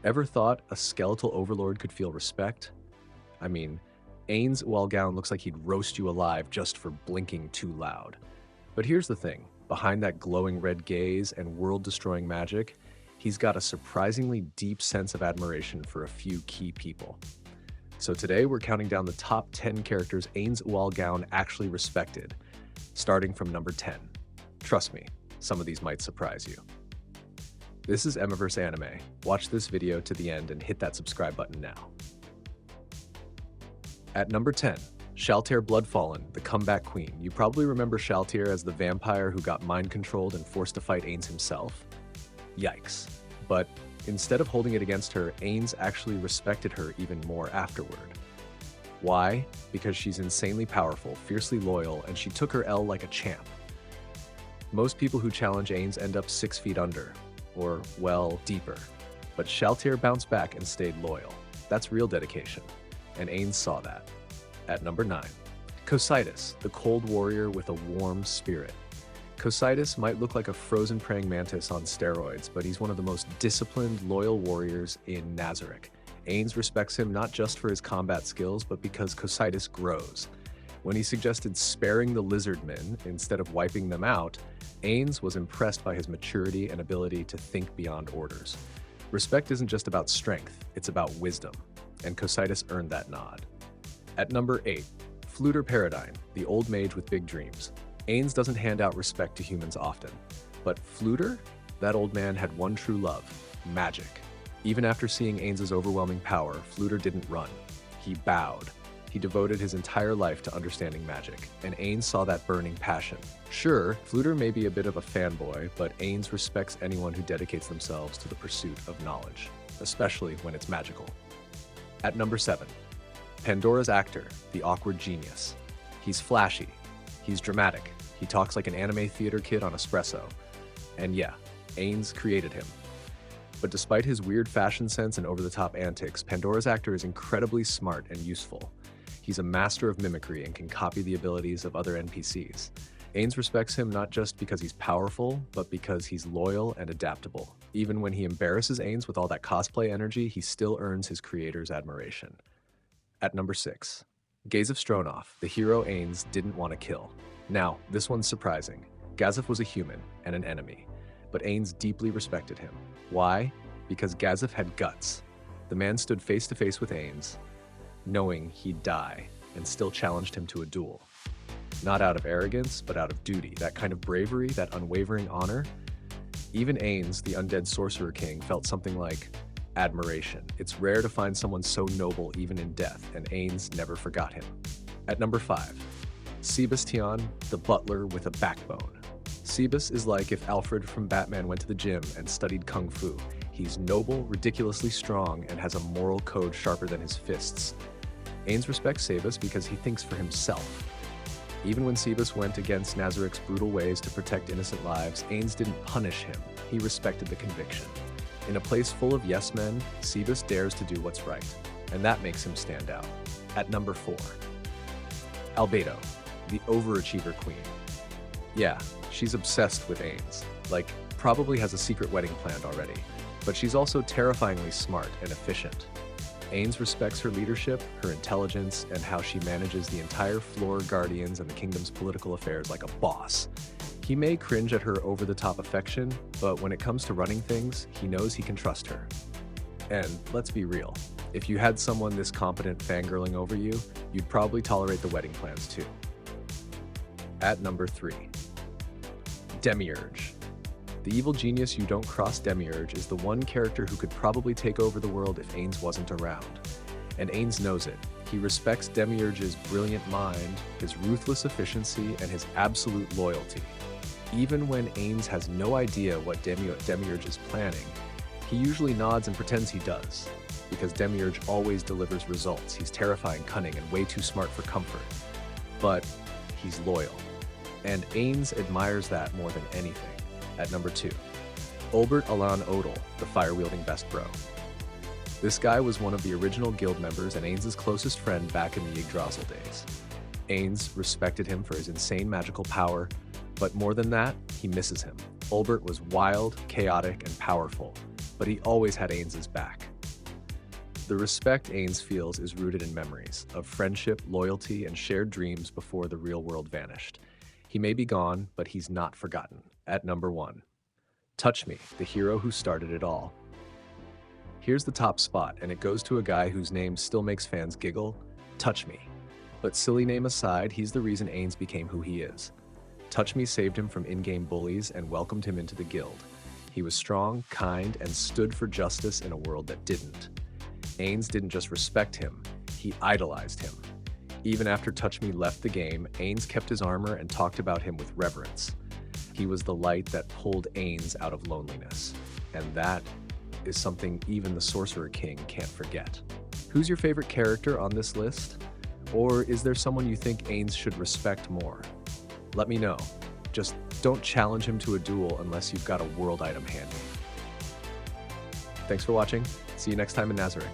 Ever thought a skeletal overlord could feel respect? I mean, Ainz Ooal Gown looks like he'd roast you alive just for blinking too loud. But here's the thing, behind that glowing red gaze and world-destroying magic, he's got a surprisingly deep sense of admiration for a few key people. So today we're counting down the top 10 characters Ainz Ooal Gown actually respected, starting from number 10. Trust me, some of these might surprise you. This is Emiverse Anime. Watch this video to the end and hit that subscribe button now. At number 10, Shalltear Bloodfallen, the comeback queen. You probably remember Shalltear as the vampire who got mind-controlled and forced to fight Ainz himself. Yikes. But instead of holding it against her, Ainz actually respected her even more afterward. Why? Because she's insanely powerful, fiercely loyal, and she took her L like a champ. Most people who challenge Ainz end up 6 feet under, or, well, deeper. But Shalltear bounced back and stayed loyal. That's real dedication, and Ainz saw that. At number 9, Cocytus, the cold warrior with a warm spirit. Cocytus might look like a frozen praying mantis on steroids, but he's one of the most disciplined, loyal warriors in Nazarick. Ainz respects him not just for his combat skills, but because Cocytus grows. When he suggested sparing the lizardmen instead of wiping them out, Ainz was impressed by his maturity and ability to think beyond orders. Respect isn't just about strength, it's about wisdom, and Cocytus earned that nod. At number 8, Fluter Paradigm, the old mage with big dreams. Ainz doesn't hand out respect to humans often, but Fluter? That old man had one true love, magic. Even after seeing Ainz's overwhelming power, Fluter didn't run. He bowed. He devoted his entire life to understanding magic, and Ainz saw that burning passion. Sure, Fluter may be a bit of a fanboy, but Ainz respects anyone who dedicates themselves to the pursuit of knowledge, especially when it's magical. At number 7, Pandora's actor, the awkward genius. He's flashy. He's dramatic. He talks like an anime theater kid on espresso. And yeah, Ainz created him. But despite his weird fashion sense and over-the-top antics, Pandora's actor is incredibly smart and useful. He's a master of mimicry and can copy the abilities of other NPCs. Ainz respects him not just because he's powerful, but because he's loyal and adaptable. Even when he embarrasses Ainz with all that cosplay energy, he still earns his creator's admiration. At number 6, Gaze of Stronov, the hero Ainz didn't want to kill. Now, this one's surprising. Gazef was a human and an enemy, but Ainz deeply respected him. Why? Because Gazef had guts. The man stood face to face with Ainz, knowing he'd die, and still challenged him to a duel. Not out of arrogance, but out of duty, that kind of bravery, that unwavering honor. Even Ainz, the undead Sorcerer King, felt something like admiration. It's rare to find someone so noble even in death, and Ainz never forgot him. At number 5, Sebas Tian, the butler with a backbone. Sebas is like if Alfred from Batman went to the gym and studied Kung Fu. He's noble, ridiculously strong, and has a moral code sharper than his fists. Ainz respects Sebas because he thinks for himself. Even when Sebas went against Nazarick's brutal ways to protect innocent lives, Ainz didn't punish him. He respected the conviction. In a place full of yes-men, Sebas dares to do what's right, and that makes him stand out. At number 4, Albedo, the overachiever queen. Yeah, she's obsessed with Ainz, like, probably has a secret wedding planned already, but she's also terrifyingly smart and efficient. Ainz respects her leadership, her intelligence, and how she manages the entire Floor Guardians and the kingdom's political affairs like a boss. He may cringe at her over-the-top affection, but when it comes to running things, he knows he can trust her. And let's be real, if you had someone this competent fangirling over you, you'd probably tolerate the wedding plans too. At number 3, Demiurge. The evil genius you don't cross Demiurge is the one character who could probably take over the world if Ainz wasn't around. And Ainz knows it. He respects Demiurge's brilliant mind, his ruthless efficiency, and his absolute loyalty. Even when Ainz has no idea what Demiurge is planning, he usually nods and pretends he does, because Demiurge always delivers results. He's terrifying, cunning, and way too smart for comfort. But he's loyal, and Ainz admires that more than anything. At number 2, Ulbert Alan Odal, the fire-wielding best bro. This guy was one of the original guild members and Ainz's closest friend back in the YGGDRASIL days. Ainz respected him for his insane magical power, but more than that, he misses him. Ulbert was wild, chaotic, and powerful, but he always had Ainz's back. The respect Ainz feels is rooted in memories of friendship, loyalty, and shared dreams before the real world vanished. He may be gone, but he's not forgotten. At number 1, Touch Me, the hero who started it all. Here's the top spot, and it goes to a guy whose name still makes fans giggle, Touch Me. But silly name aside, he's the reason Ainz became who he is. Touch Me saved him from in-game bullies and welcomed him into the guild. He was strong, kind, and stood for justice in a world that didn't. Ainz didn't just respect him, he idolized him. Even after Touch Me left the game, Ainz kept his armor and talked about him with reverence. He was the light that pulled Ainz out of loneliness. And that is something even the Sorcerer King can't forget. Who's your favorite character on this list? Or is there someone you think Ainz should respect more? Let me know. Just don't challenge him to a duel unless you've got a world item handy. Thanks for watching. See you next time in Nazarick.